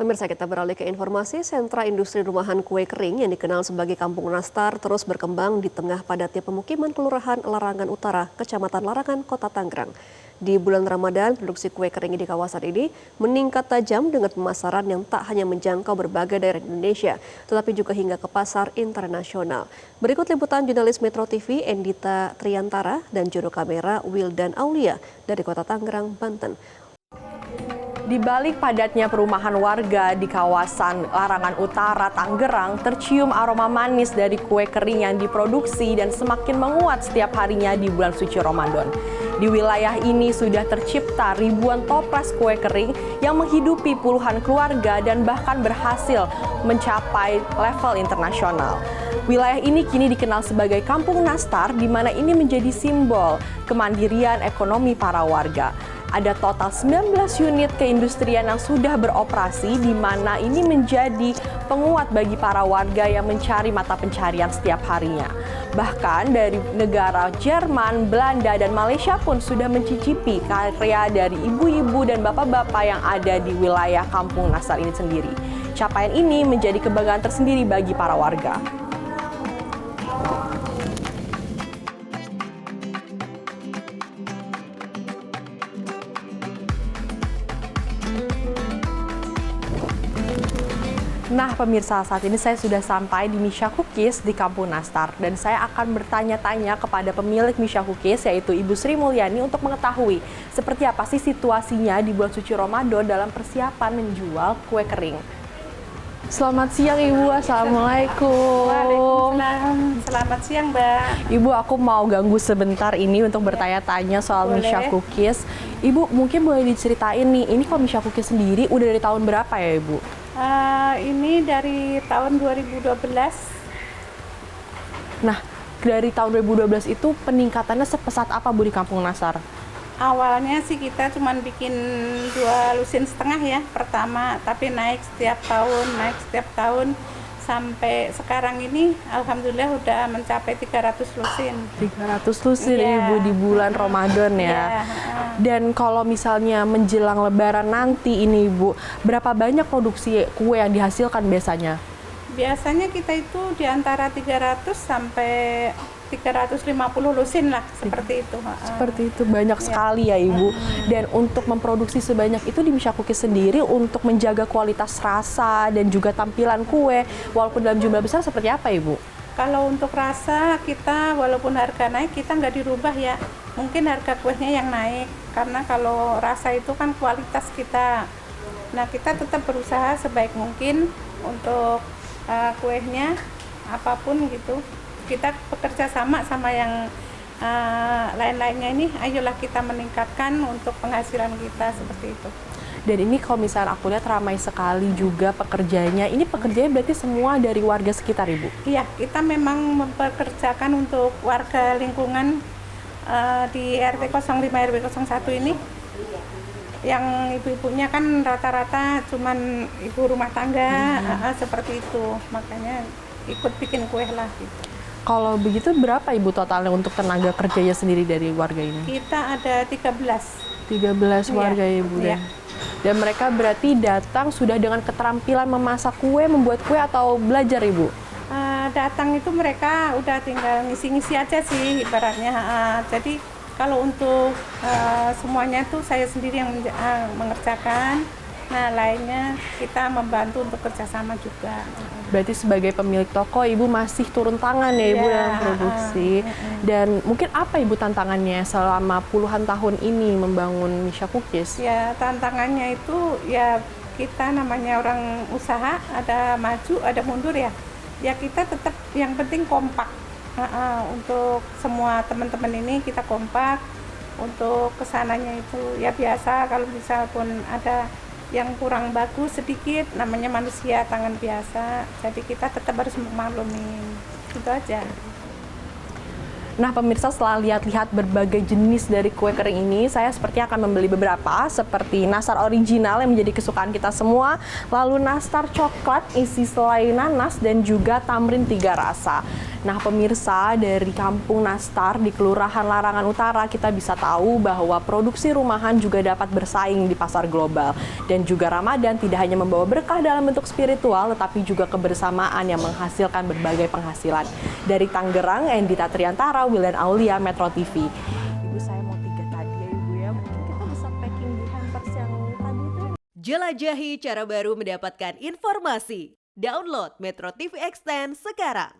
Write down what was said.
Pemirsa, kita beralih ke informasi. Sentra industri rumahan kue kering yang dikenal sebagai Kampung Nastar terus berkembang di tengah padatnya pemukiman Kelurahan Larangan Utara, Kecamatan Larangan, Kota Tangerang. Di bulan Ramadan, produksi kue kering di kawasan ini meningkat tajam dengan pemasaran yang tak hanya menjangkau berbagai daerah di Indonesia, tetapi juga hingga ke pasar internasional. Berikut liputan jurnalis Metro TV Endita Triantara dan juru kamera Wildan Aulia dari Kota Tangerang, Banten. Di balik padatnya perumahan warga di kawasan Larangan Utara, Tangerang, tercium aroma manis dari kue kering yang diproduksi dan semakin menguat setiap harinya di bulan suci Ramadan. Di wilayah ini sudah tercipta ribuan toples kue kering yang menghidupi puluhan keluarga dan bahkan berhasil mencapai level internasional. Wilayah ini kini dikenal sebagai Kampung Nastar, di mana ini menjadi simbol kemandirian ekonomi para warga. Ada total 19 unit keindustrian yang sudah beroperasi, di mana ini menjadi penguat bagi para warga yang mencari mata pencarian setiap harinya. Bahkan dari negara Jerman, Belanda, dan Malaysia pun sudah mencicipi karya dari ibu-ibu dan bapak-bapak yang ada di wilayah Kampung Nastar ini sendiri. Capaian ini menjadi kebanggaan tersendiri bagi para warga. Nah pemirsa, saat ini saya sudah sampai di Misha Cookies di Kampung Nastar, dan saya akan bertanya-tanya kepada pemilik Misha Cookies, yaitu Ibu Sri Mulyani, untuk mengetahui seperti apa sih situasinya di bulan suci Ramadan dalam persiapan menjual kue kering. Selamat siang Ibu, Assalamualaikum. Waalaikumsalam. Selamat siang Mbak. Ibu, aku mau ganggu sebentar ini untuk bertanya-tanya soal Misha Cookies. Ibu, mungkin boleh diceritain nih, ini kalau Misha Cookies sendiri udah dari tahun berapa ya Ibu? Ini dari tahun 2012. Nah, dari tahun 2012 itu peningkatannya sepesat apa Bu di Kampung Nastar? Awalnya sih kita cuma bikin 2 lusin setengah ya pertama, tapi naik setiap tahun sampai sekarang ini alhamdulillah udah mencapai 300 lusin. 300 lusin Ibu di bulan Ramadan ya. Dan kalau misalnya menjelang Lebaran nanti ini Ibu, berapa banyak produksi kue yang dihasilkan biasanya? Biasanya kita itu di antara 300 sampai 350 lusin lah, seperti itu. Seperti itu, banyak sekali ya Ibu. Dan untuk memproduksi sebanyak itu di Misha Cookies sendiri, untuk menjaga kualitas rasa dan juga tampilan kue, walaupun dalam jumlah besar, seperti apa Ibu? Kalau untuk rasa, kita walaupun harga naik, kita nggak dirubah ya. Mungkin harga kuenya yang naik, karena kalau rasa itu kan kualitas kita. Nah, kita tetap berusaha sebaik mungkin untuk kuenya, apapun gitu. Kita bekerja sama yang lain-lainnya ini, ayolah kita meningkatkan untuk penghasilan kita, seperti itu. Dan ini kalau misalnya aku lihat ramai sekali juga pekerjanya. Ini pekerjanya berarti semua dari warga sekitar Ibu? Iya, kita memang mempekerjakan untuk warga lingkungan di RT 05 RW 01 ini. Yang ibu-ibunya kan rata-rata cuman ibu rumah tangga, seperti itu. Makanya ikut bikin kue lah gitu. Kalau begitu berapa Ibu totalnya untuk tenaga kerjanya sendiri dari warga ini? Kita ada 13. 13 warga Ibu ya. Dan mereka berarti datang sudah dengan keterampilan memasak kue, membuat kue, atau belajar Ibu? Datang itu mereka udah tinggal ngisi-ngisi aja sih ibaratnya. Jadi kalau untuk semuanya tuh saya sendiri yang mengerjakan. Nah, lainnya kita membantu untuk kerjasama juga. Berarti sebagai pemilik toko, Ibu masih turun tangan ya Ibu dalam produksi. Dan mungkin apa Ibu tantangannya selama puluhan tahun ini membangun Misha Cookies? Ya, tantangannya itu ya kita namanya orang usaha, ada maju, ada mundur ya. Ya kita tetap yang penting kompak. Untuk semua teman-teman ini kita kompak. Untuk kesananya itu ya biasa, kalau bisa pun ada yang kurang bagus sedikit, namanya manusia, tangan biasa, jadi kita tetap harus memaklumi, itu aja. Nah pemirsa, setelah lihat-lihat berbagai jenis dari kue kering ini, saya sepertinya akan membeli beberapa, seperti nastar original yang menjadi kesukaan kita semua, lalu nastar coklat isi selai nanas, dan juga tamrin 3 rasa. Nah pemirsa, dari Kampung Nastar di Kelurahan Larangan Utara, kita bisa tahu bahwa produksi rumahan juga dapat bersaing di pasar global. Dan juga Ramadan tidak hanya membawa berkah dalam bentuk spiritual, tetapi juga kebersamaan yang menghasilkan berbagai penghasilan. Dari Tangerang, Endita Triantara, Wildan Aulia, Metro TV. Ibu, saya mau 3 tadi ya Ibu ya. Mungkin kita bisa packing di hampers yang tadi itu. Jelajahi cara baru mendapatkan informasi. Download Metro TV Extend sekarang.